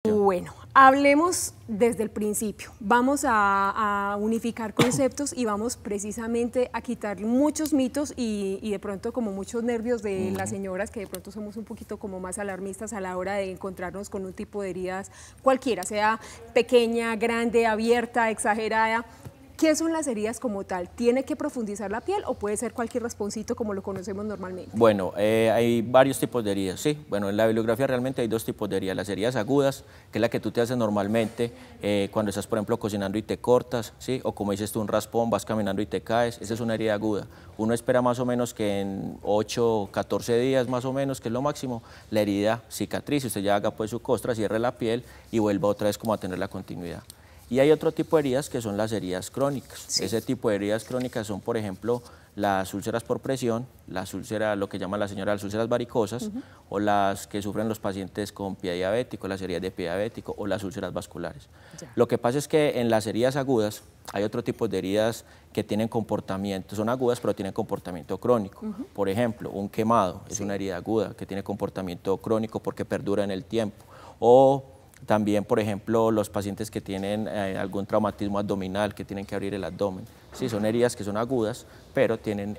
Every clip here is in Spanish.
Bueno, hablemos desde el principio. Vamos a unificar conceptos y vamos precisamente a quitar muchos mitos y de pronto como muchos nervios de las señoras que de pronto somos un poquito como más alarmistas a la hora de encontrarnos con un tipo de heridas cualquiera, sea pequeña, grande, abierta, exagerada. ¿Qué son las heridas como tal? ¿Tiene que profundizar la piel o puede ser cualquier rasponcito como lo conocemos normalmente? Bueno, hay varios tipos de heridas, sí. Bueno, en la bibliografía realmente hay dos tipos de heridas. Las heridas agudas, que es la que tú te haces normalmente cuando estás, por ejemplo, cocinando y te cortas, ¿sí? O como dices tú, un raspón, vas caminando y te caes. Esa es una herida aguda. Uno espera más o menos que en 8 o 14 días más o menos, que es lo máximo, la herida cicatrice. Usted ya haga pues su costra, cierre la piel y vuelva otra vez como a tener la continuidad. Y hay otro tipo de heridas que son las heridas crónicas. Sí. Ese tipo de heridas crónicas son, por ejemplo, las úlceras por presión, las úlceras, lo que llama la señora las úlceras varicosas, o las que sufren los pacientes con pie diabético, las heridas de pie diabético o las úlceras vasculares. Ya. Lo que pasa es que en las heridas agudas hay otro tipo de heridas que tienen comportamiento, son agudas pero tienen comportamiento crónico. Por ejemplo, un quemado es una herida aguda que tiene comportamiento crónico porque perdura en el tiempo. O también, por ejemplo, los pacientes que tienen algún traumatismo abdominal, que tienen que abrir el abdomen. Sí, son heridas que son agudas, pero tienen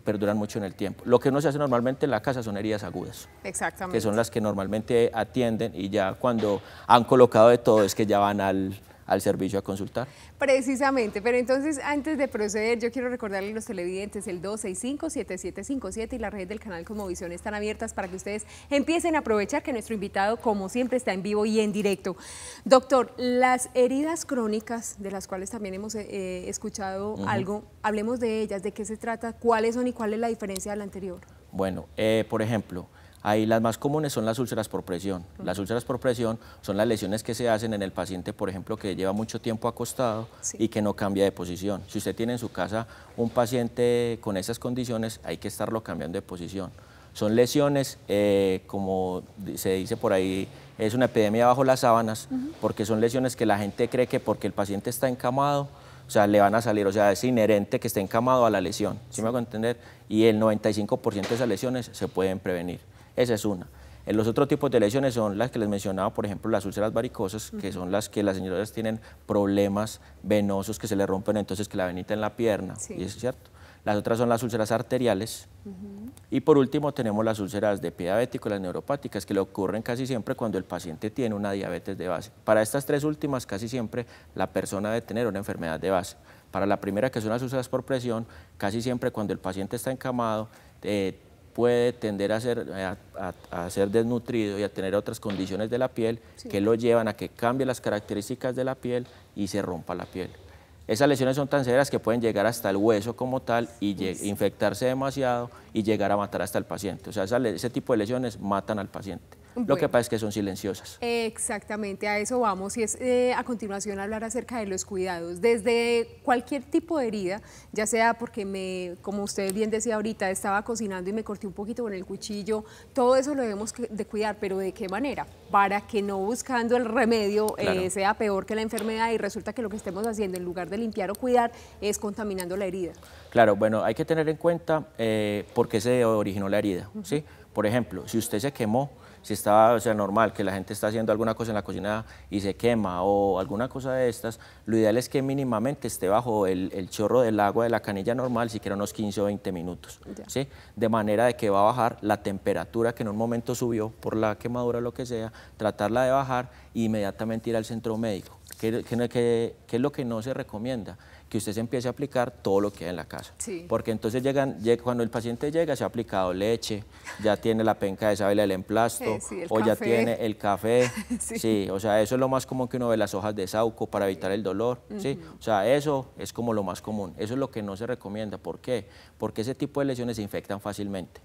perduran mucho en el tiempo. Lo que no se hace normalmente en la casa son heridas agudas. Exactamente. Que son las que normalmente atienden y ya cuando han colocado de todo es que ya van al servicio a consultar. Precisamente, pero entonces antes de proceder yo quiero recordarle a los televidentes el 265-7757 y las redes del canal Cosmovisión están abiertas para que ustedes empiecen a aprovechar que nuestro invitado como siempre está en vivo y en directo. Doctor, las heridas crónicas de las cuales también hemos escuchado algo, hablemos de ellas, de qué se trata, cuáles son y cuál es la diferencia de la anterior. Bueno, por ejemplo, ahí las más comunes son las úlceras por presión. Las úlceras por presión son las lesiones que se hacen en el paciente, por ejemplo, que lleva mucho tiempo acostado y que no cambia de posición. Si usted tiene en su casa un paciente con esas condiciones, hay que estarlo cambiando de posición. Son lesiones, como se dice por ahí, es una epidemia bajo las sábanas, porque son lesiones que la gente cree que porque el paciente está encamado, o sea, le van a salir, o sea, es inherente que esté encamado a la lesión, ¿sí me hago entender? Y el 95% de esas lesiones se pueden prevenir. Esa es una. Los otros tipos de lesiones son las que les mencionaba, por ejemplo, las úlceras varicosas, que son las que las señoras tienen problemas venosos que se le rompen, entonces que la venita en la pierna, y es cierto. Las otras son las úlceras arteriales. Y por último tenemos las úlceras de pie diabético, las neuropáticas, que le ocurren casi siempre cuando el paciente tiene una diabetes de base. Para estas tres últimas, casi siempre la persona debe tener una enfermedad de base. Para la primera, que son las úlceras por presión, casi siempre cuando el paciente está encamado, puede tender a ser desnutrido y a tener otras condiciones de la piel que lo llevan a que cambie las características de la piel y se rompa la piel. Esas lesiones son tan severas que pueden llegar hasta el hueso como tal y infectarse demasiado y llegar a matar hasta el paciente. O sea, ese tipo de lesiones matan al paciente. Bueno. Lo que pasa es que son silenciosas. Exactamente, a eso vamos y es a continuación hablar acerca de los cuidados. Desde cualquier tipo de herida, ya sea porque como usted bien decía ahorita, estaba cocinando y me corté un poquito con el cuchillo, todo eso lo debemos de cuidar, pero ¿de qué manera? Para que no buscando el remedio sea peor que la enfermedad y resulta que lo que estemos haciendo en lugar de limpiar o cuidar es contaminando la herida. Claro, bueno, hay que tener en cuenta por qué se originó la herida, ¿sí? Por ejemplo, si usted se quemó, si estaba, o sea, normal que la gente está haciendo alguna cosa en la cocina y se quema o alguna cosa de estas, lo ideal es que mínimamente esté bajo el chorro del agua de la canilla normal, siquiera unos 15 o 20 minutos, ¿sí? De manera de que va a bajar la temperatura que en un momento subió por la quemadura o lo que sea, tratarla de bajar e inmediatamente ir al centro médico. ¿Qué es lo que no se recomienda? Que usted se empiece a aplicar todo lo que hay en la casa. Porque entonces cuando el paciente llega, se ha aplicado leche, ya tiene la penca de sábila del emplasto, o café. Ya tiene el café. Sí, o sea, eso es lo más común que uno ve, las hojas de sauco para evitar el dolor. ¿Sí? O sea, eso es como lo más común. Eso es lo que no se recomienda. ¿Por qué? Porque ese tipo de lesiones se infectan fácilmente.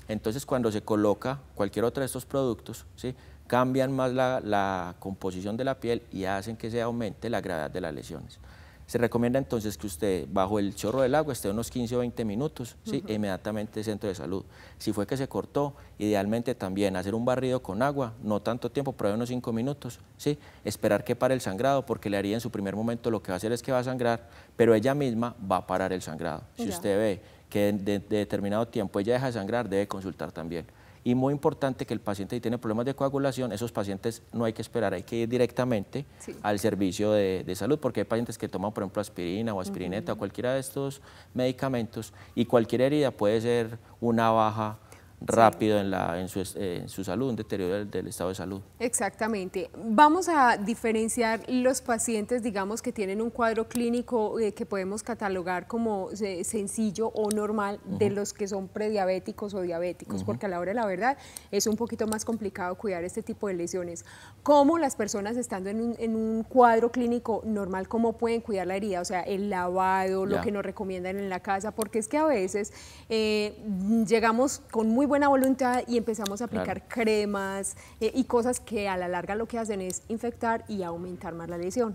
Entonces, cuando se coloca cualquier otro de estos productos, ¿sí?, cambian más la composición de la piel y hacen que se aumente la gravedad de las lesiones. Se recomienda entonces que usted bajo el chorro del agua esté unos 15 o 20 minutos, ¿sí? E inmediatamente centro de salud. Si fue que se cortó, idealmente también hacer un barrido con agua, no tanto tiempo, pero unos 5 minutos, ¿sí? Esperar que pare el sangrado, porque la herida en su primer momento lo que va a hacer es que va a sangrar, pero ella misma va a parar el sangrado. Si usted ve que de determinado tiempo ella deja de sangrar, debe consultar también. Y muy importante que el paciente si tiene problemas de coagulación, esos pacientes no hay que esperar, hay que ir directamente al servicio de salud, porque hay pacientes que toman, por ejemplo, aspirina o aspirineta o cualquiera de estos medicamentos, y cualquier herida puede ser una baja rápido en su salud, un deterioro del estado de salud. Exactamente. Vamos a diferenciar los pacientes, digamos, que tienen un cuadro clínico que podemos catalogar como sencillo o normal, de los que son prediabéticos o diabéticos, porque a la hora de la verdad es un poquito más complicado cuidar este tipo de lesiones. ¿Cómo las personas estando en un cuadro clínico normal, cómo pueden cuidar la herida? O sea, el lavado, lo que nos recomiendan en la casa, porque es que a veces llegamos con muy buena voluntad y empezamos a aplicar cremas y cosas que a la larga lo que hacen es infectar y aumentar más la lesión.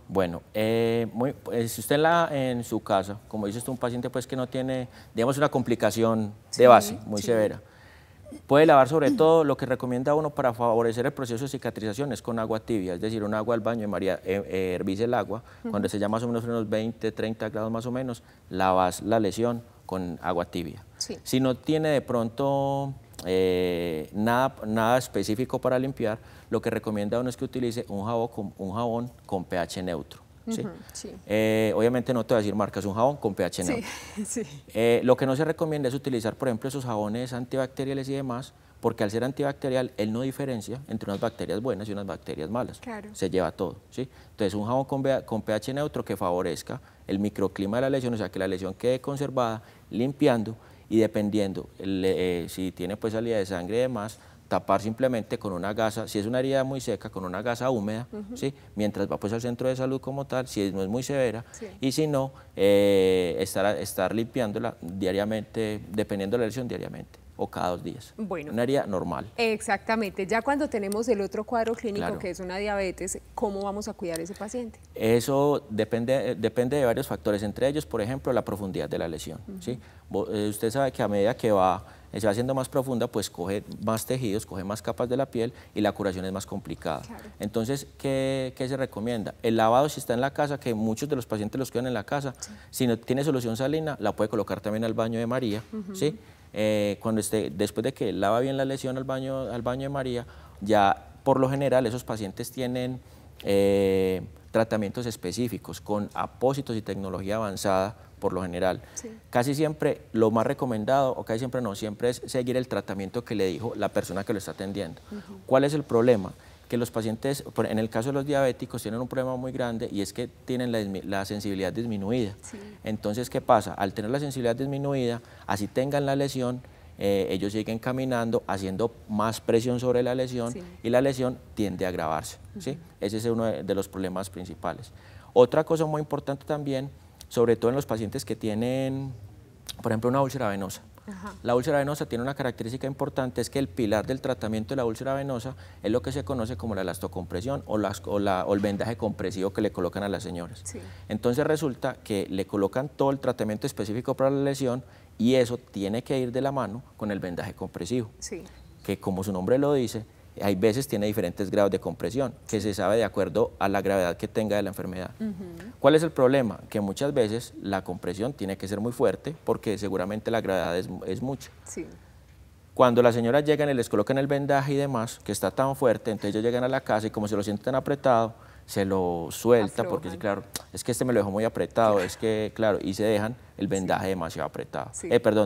Bueno, si usted en su casa, como dices tú, un paciente pues que no tiene, digamos, una complicación de base muy severa, puede lavar sobre todo. Lo que recomienda uno para favorecer el proceso de cicatrización es con agua tibia, es decir, un agua al baño de María, hervís el agua, cuando esté ya más o menos unos 20, 30 grados más o menos, lavas la lesión con agua tibia. Si no tiene de pronto nada específico para limpiar, lo que recomienda uno es que utilice un jabón con pH neutro. Obviamente no te voy a decir marcas, un jabón con pH neutro. Lo que no se recomienda es utilizar, por ejemplo, esos jabones antibacteriales y demás, porque al ser antibacterial, él no diferencia entre unas bacterias buenas y unas bacterias malas. Se lleva todo. Entonces, un jabón con pH neutro que favorezca el microclima de la lesión, o sea, que la lesión quede conservada, limpiando, y dependiendo si tiene pues salida de sangre y demás, tapar simplemente con una gasa, si es una herida muy seca, con una gasa húmeda, mientras va pues al centro de salud como tal, si no es muy severa, y si no, estar limpiándola diariamente, dependiendo de la lesión, diariamente, o cada 2 días. Bueno, una herida normal. Exactamente. Ya cuando tenemos el otro cuadro clínico, que es una diabetes, ¿cómo vamos a cuidar a ese paciente? Eso depende de varios factores, entre ellos, por ejemplo, la profundidad de la lesión. Usted sabe que a medida que se va haciendo más profunda, pues coge más tejidos, coge más capas de la piel y la curación es más complicada. Entonces, ¿qué se recomienda? El lavado, si está en la casa, que muchos de los pacientes los cuidan en la casa, si no tiene solución salina, la puede colocar también al baño de María, después de que lava bien la lesión al baño de María, ya por lo general esos pacientes tienen tratamientos específicos con apósitos y tecnología avanzada, por lo general. Casi siempre lo más recomendado, o casi siempre no, siempre es seguir el tratamiento que le dijo la persona que lo está atendiendo. ¿Cuál es el problema? Que los pacientes, en el caso de los diabéticos, tienen un problema muy grande, y es que tienen la sensibilidad disminuida. Entonces, ¿qué pasa? Al tener la sensibilidad disminuida, así tengan la lesión, ellos siguen caminando, haciendo más presión sobre la lesión, y la lesión tiende a agravarse. Ese es uno de los problemas principales. Otra cosa muy importante también, sobre todo en los pacientes que tienen, por ejemplo, una úlcera venosa. La úlcera venosa tiene una característica importante, es que el pilar del tratamiento de la úlcera venosa es lo que se conoce como la elastocompresión o el vendaje compresivo que le colocan a las señoras. Entonces resulta que le colocan todo el tratamiento específico para la lesión, y eso tiene que ir de la mano con el vendaje compresivo, que como su nombre lo dice, hay veces tiene diferentes grados de compresión, que se sabe de acuerdo a la gravedad que tenga de la enfermedad. ¿Cuál es el problema? Que muchas veces la compresión tiene que ser muy fuerte, porque seguramente la gravedad es mucha. Cuando las señoras llegan y les colocan el vendaje y demás, que está tan fuerte, entonces ellos llegan a la casa y como se lo sienten tan apretado, se lo suelta, porque sí, claro, es que me lo dejó muy apretado, es que, claro, y se dejan el vendaje demasiado apretado,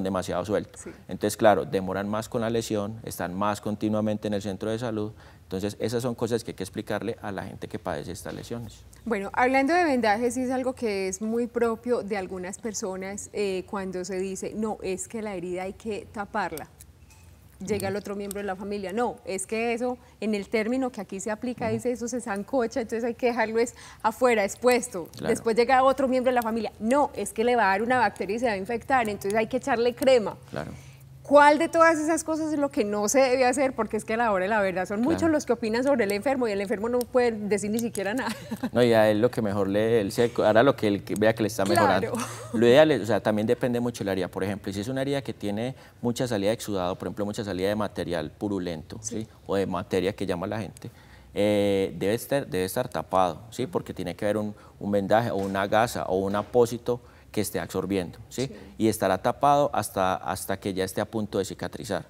demasiado suelto. Entonces, claro, demoran más con la lesión, están más continuamente en el centro de salud. Entonces, esas son cosas que hay que explicarle a la gente que padece estas lesiones. Bueno, hablando de vendajes, sí es algo que es muy propio de algunas personas cuando se dice, no, es que la herida hay que taparla. Llega el otro miembro de la familia, no, es que eso, en el término que aquí se aplica, dice eso se sancocha, entonces hay que dejarlo afuera, expuesto. Después llega otro miembro de la familia, no, es que le va a dar una bacteria y se va a infectar, entonces hay que echarle crema. ¿Cuál de todas esas cosas es lo que no se debe hacer? Porque es que a la hora de la verdad son muchos los que opinan sobre el enfermo, y el enfermo no puede decir ni siquiera nada. No, y a él lo que mejor él hará lo que él vea que le está mejorando. Lo ideal es, o sea, también depende mucho de la herida. Por ejemplo, si es una herida que tiene mucha salida de exudado, por ejemplo, mucha salida de material purulento, o de materia que llama la gente, debe estar tapado, porque tiene que haber un vendaje o una gasa o un apósito que esté absorbiendo, ¿sí? Y estará tapado hasta que ya esté a punto de cicatrizar.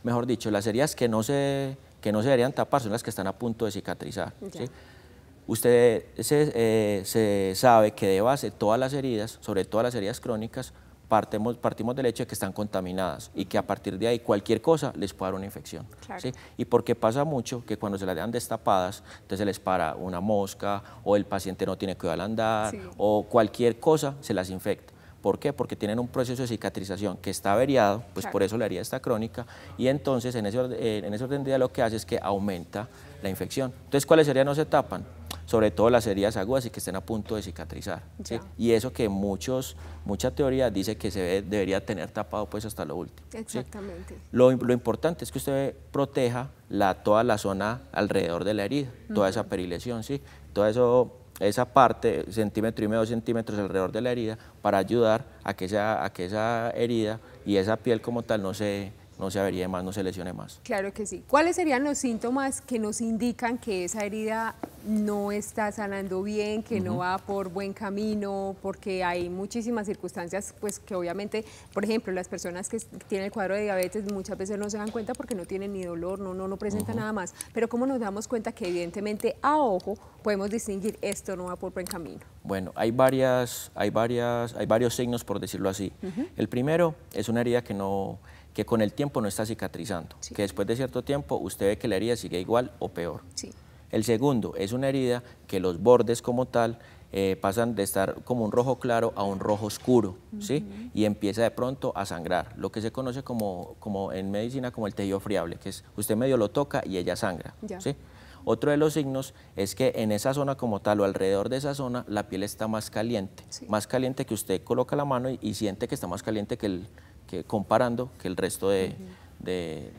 Mejor dicho, las heridas que no se deberían tapar son las que están a punto de cicatrizar, ¿sí? Usted se sabe que de base todas las heridas, sobre todo las heridas crónicas, partimos del hecho de que están contaminadas y que a partir de ahí cualquier cosa les puede dar una infección. Claro. ¿Sí? Y porque pasa mucho que cuando se las dejan destapadas, entonces se les para una mosca o el paciente no tiene cuidado al andar o cualquier cosa se las infecta. ¿Por qué? Porque tienen un proceso de cicatrización que está averiado, pues por eso la herida está crónica y entonces en ese orden de día lo que hace es que aumenta la infección. Entonces, ¿cuáles heridas no se tapan? Sobre todo las heridas agudas y que estén a punto de cicatrizar, ¿sí? Y eso que mucha teoría dice que se debería tener tapado pues hasta lo último. Exactamente. ¿Sí? Lo importante es que usted proteja toda la zona alrededor de la herida, toda esa perilesión, ¿sí? Todo esa parte, 1,5 centímetros, 2 centímetros alrededor de la herida, para ayudar a que esa herida y esa piel como tal no se averíe más, no se lesione más. Claro que sí. ¿Cuáles serían los síntomas que nos indican que esa herida no está sanando bien, que no va por buen camino? Porque hay muchísimas circunstancias, pues que obviamente, por ejemplo, las personas que tienen el cuadro de diabetes muchas veces no se dan cuenta porque no tienen ni dolor, no presentan nada más. Pero ¿cómo nos damos cuenta que evidentemente a ojo podemos distinguir esto no va por buen camino? Bueno, hay varios signos, por decirlo así. El primero es una herida que con el tiempo no está cicatrizando, que después de cierto tiempo usted ve que la herida sigue igual o peor. El segundo es una herida que los bordes como tal pasan de estar como un rojo claro a un rojo oscuro, ¿sí? Y empieza de pronto a sangrar, lo que se conoce como en medicina como el tejido friable, que es usted medio lo toca y ella sangra, ¿sí? Otro de los signos es que en esa zona como tal o alrededor de esa zona la piel está más caliente que usted coloca la mano y siente que está más caliente comparando que el resto de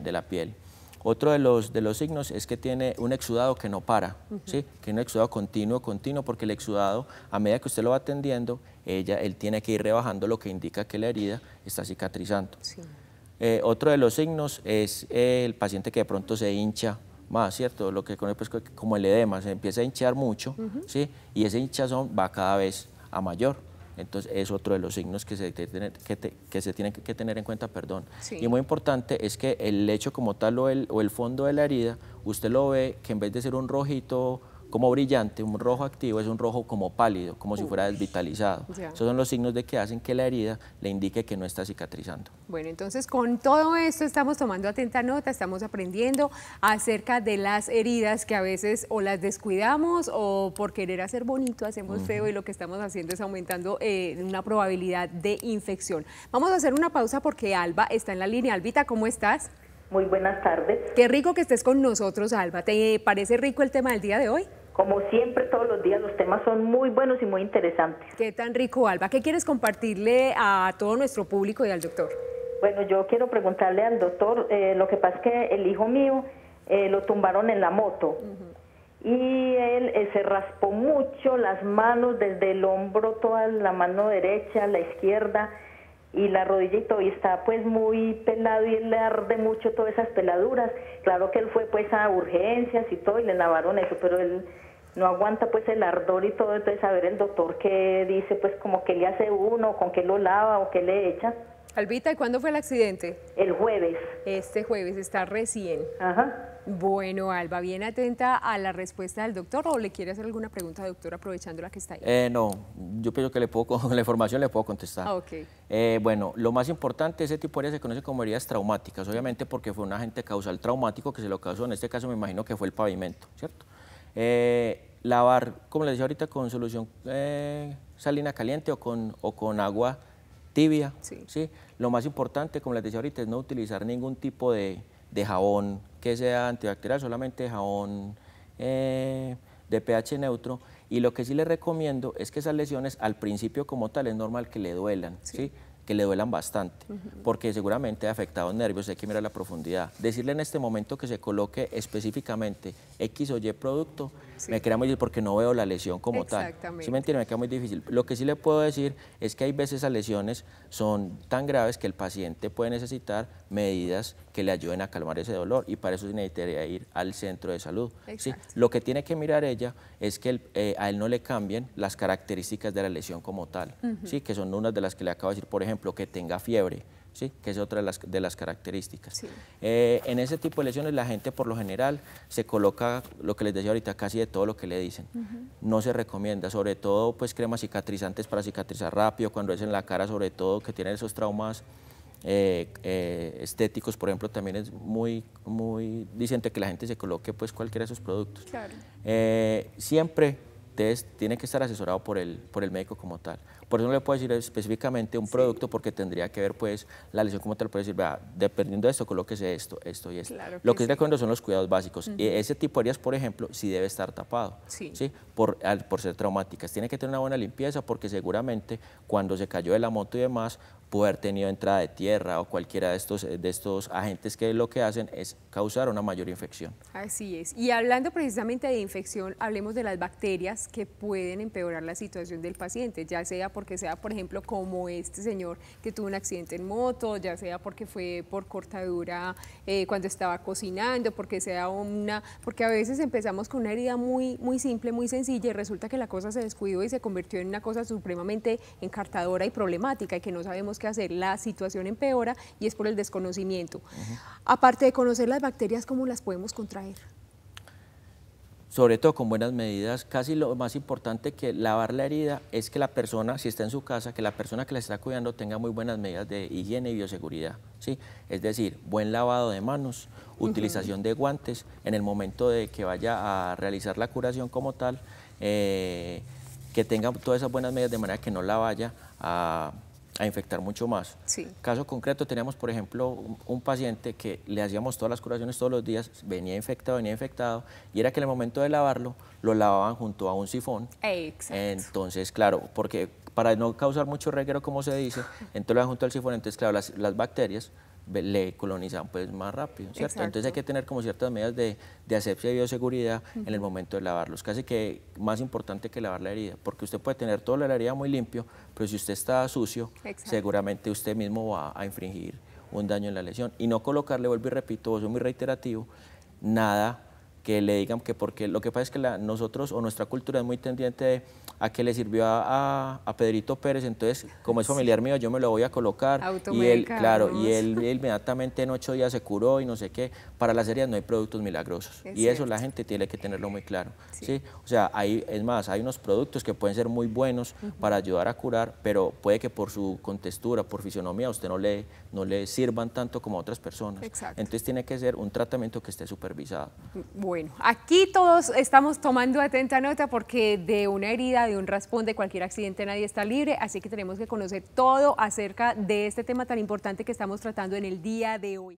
la piel. Otro de los signos es que tiene un exudado que no para, ¿sí? Que es un exudado continuo, porque el exudado, a medida que usted lo va atendiendo, él tiene que ir rebajando, lo que indica que la herida está cicatrizando. Otro de los signos es el paciente que de pronto se hincha más, ¿cierto? Lo que conoce pues, como el edema, se empieza a hinchar mucho, ¿sí? Y ese hinchazón va cada vez a mayor. Entonces es otro de los signos que se tienen que tener en cuenta, perdón. Y muy importante es que el lecho como tal o el fondo de la herida, usted lo ve que en vez de ser un rojito como brillante, un rojo activo, es un rojo como pálido, como si fuera desvitalizado. Esos son los signos de que hacen que la herida le indique que no está cicatrizando. Bueno, entonces con todo esto estamos tomando atenta nota, estamos aprendiendo acerca de las heridas que a veces o las descuidamos o por querer hacer bonito hacemos feo y lo que estamos haciendo es aumentando una probabilidad de infección. Vamos a hacer una pausa porque Alba está en la línea. Albita, ¿cómo estás? Muy buenas tardes. Qué rico que estés con nosotros, Alba. ¿Te parece rico el tema del día de hoy? Como siempre, todos los días los temas son muy buenos y muy interesantes. ¿Qué tan rico, Alba? ¿Qué quieres compartirle a todo nuestro público y al doctor? Bueno, yo quiero preguntarle al doctor, lo que pasa es que el hijo mío lo tumbaron en la moto y él se raspó mucho las manos, desde el hombro, toda la mano derecha, la izquierda y la rodilla y todo, y está pues muy pelado y él le arde mucho todas esas peladuras. Claro que él fue pues a urgencias y todo y le lavaron eso, pero él no aguanta pues el ardor y todo. Entonces a ver el doctor qué dice, pues como que le hace uno, con qué lo lava o qué le echa. Albita, ¿y cuándo fue el accidente? El jueves. Este jueves, está recién. Ajá. Bueno, Alba, bien atenta a la respuesta del doctor, ¿o le quiere hacer alguna pregunta, doctor, aprovechando la que está ahí? No, yo pienso que con la información le puedo contestar. Bueno, lo más importante, ese tipo de heridas se conoce como heridas traumáticas, obviamente porque fue un agente causal traumático que se lo causó, en este caso me imagino que fue el pavimento, ¿cierto? Lavar, como les decía ahorita, con solución salina caliente o con agua tibia, ¿sí? Lo más importante, como les decía ahorita, es no utilizar ningún tipo de jabón que sea antibacterial, solamente jabón de pH neutro. Y lo que sí les recomiendo es que esas lesiones al principio como tal es normal que le duelan, ¿sí? Que le duelan bastante, porque seguramente ha afectado nervios, hay que mirar la profundidad. Decirle en este momento que se coloque específicamente X o Y producto me queda muy difícil porque no veo la lesión como tal. ¿Sí me entiende? Me queda muy difícil. Lo que sí le puedo decir es que hay veces esas lesiones son tan graves que el paciente puede necesitar medidas que le ayuden a calmar ese dolor y para eso necesitaría ir al centro de salud. ¿Sí? Lo que tiene que mirar ella es que a él no le cambien las características de la lesión como tal, ¿sí? Que son unas de las que le acabo de decir, por ejemplo, que tenga fiebre, ¿sí? Que es otra de las características. Sí. En ese tipo de lesiones la gente por lo general se coloca, lo que les decía ahorita, casi de todo lo que le dicen. No se recomienda, sobre todo pues cremas cicatrizantes para cicatrizar rápido, cuando es en la cara sobre todo, que tienen esos traumas estéticos, por ejemplo, también es muy diciente que la gente se coloque pues cualquiera de esos productos. Claro. Siempre tiene que estar asesorado por el médico como tal. Por eso no le puedo decir específicamente un producto porque tendría que ver pues la lesión como tal, puede decir, vea, dependiendo de esto, colóquese esto y esto. Claro lo que sí recomiendo son los cuidados básicos. Ese tipo de heridas, por ejemplo, sí debe estar tapado, ¿sí? Por ser traumáticas. Tiene que tener una buena limpieza porque seguramente cuando se cayó de la moto y demás, puede haber tenido entrada de tierra o cualquiera de estos agentes que lo que hacen es causar una mayor infección. Así es. Y hablando precisamente de infección, hablemos de las bacterias que pueden empeorar la situación del paciente, ya sea porque sea, por ejemplo, como este señor que tuvo un accidente en moto, ya sea porque fue por cortadura cuando estaba cocinando, porque a veces empezamos con una herida muy simple, muy sencilla y resulta que la cosa se descuidó y se convirtió en una cosa supremamente encartadora y problemática y que no sabemos qué hacer. La situación empeora y es por el desconocimiento. Aparte de conocer las bacterias, ¿cómo las podemos contraer? Sobre todo con buenas medidas. Casi lo más importante que lavar la herida es que la persona, si está en su casa, que la persona que la está cuidando tenga muy buenas medidas de higiene y bioseguridad, ¿sí? Es decir, buen lavado de manos, utilización de guantes en el momento de que vaya a realizar la curación como tal, que tenga todas esas buenas medidas de manera que no la vaya a infectar mucho más. Sí. Caso concreto, teníamos, por ejemplo, un paciente que le hacíamos todas las curaciones todos los días, venía infectado, y era que en el momento de lavarlo, lo lavaban junto a un sifón. Exacto. Entonces, claro, porque para no causar mucho reguero, como se dice, entonces lo junto al sifón, entonces, claro, las bacterias le colonizan pues más rápido, ¿cierto? Exacto. Entonces hay que tener como ciertas medidas de asepsia y bioseguridad en el momento de lavarlos, casi que más importante que lavar la herida, porque usted puede tener toda la herida muy limpio, pero si usted está sucio, seguramente usted mismo va a infringir un daño en la lesión y no colocarle, vuelvo y repito, eso es muy reiterativo, nada que le digan que porque lo que pasa es que nosotros o nuestra cultura es muy tendiente a que le sirvió a Pedrito Pérez, entonces como es familiar mío yo me lo voy a colocar y él, claro, y él inmediatamente en 8 días se curó y no sé qué. Para las heridas no hay productos milagrosos y eso la gente tiene que tenerlo muy claro, ¿sí? O sea, es más, hay unos productos que pueden ser muy buenos para ayudar a curar, pero puede que por su contextura, por fisionomía, a usted no le sirvan tanto como a otras personas. Exacto. Entonces tiene que ser un tratamiento que esté supervisado. Bueno, aquí todos estamos tomando atenta nota porque de una herida, de un raspón, de cualquier accidente nadie está libre, así que tenemos que conocer todo acerca de este tema tan importante que estamos tratando en el día de hoy.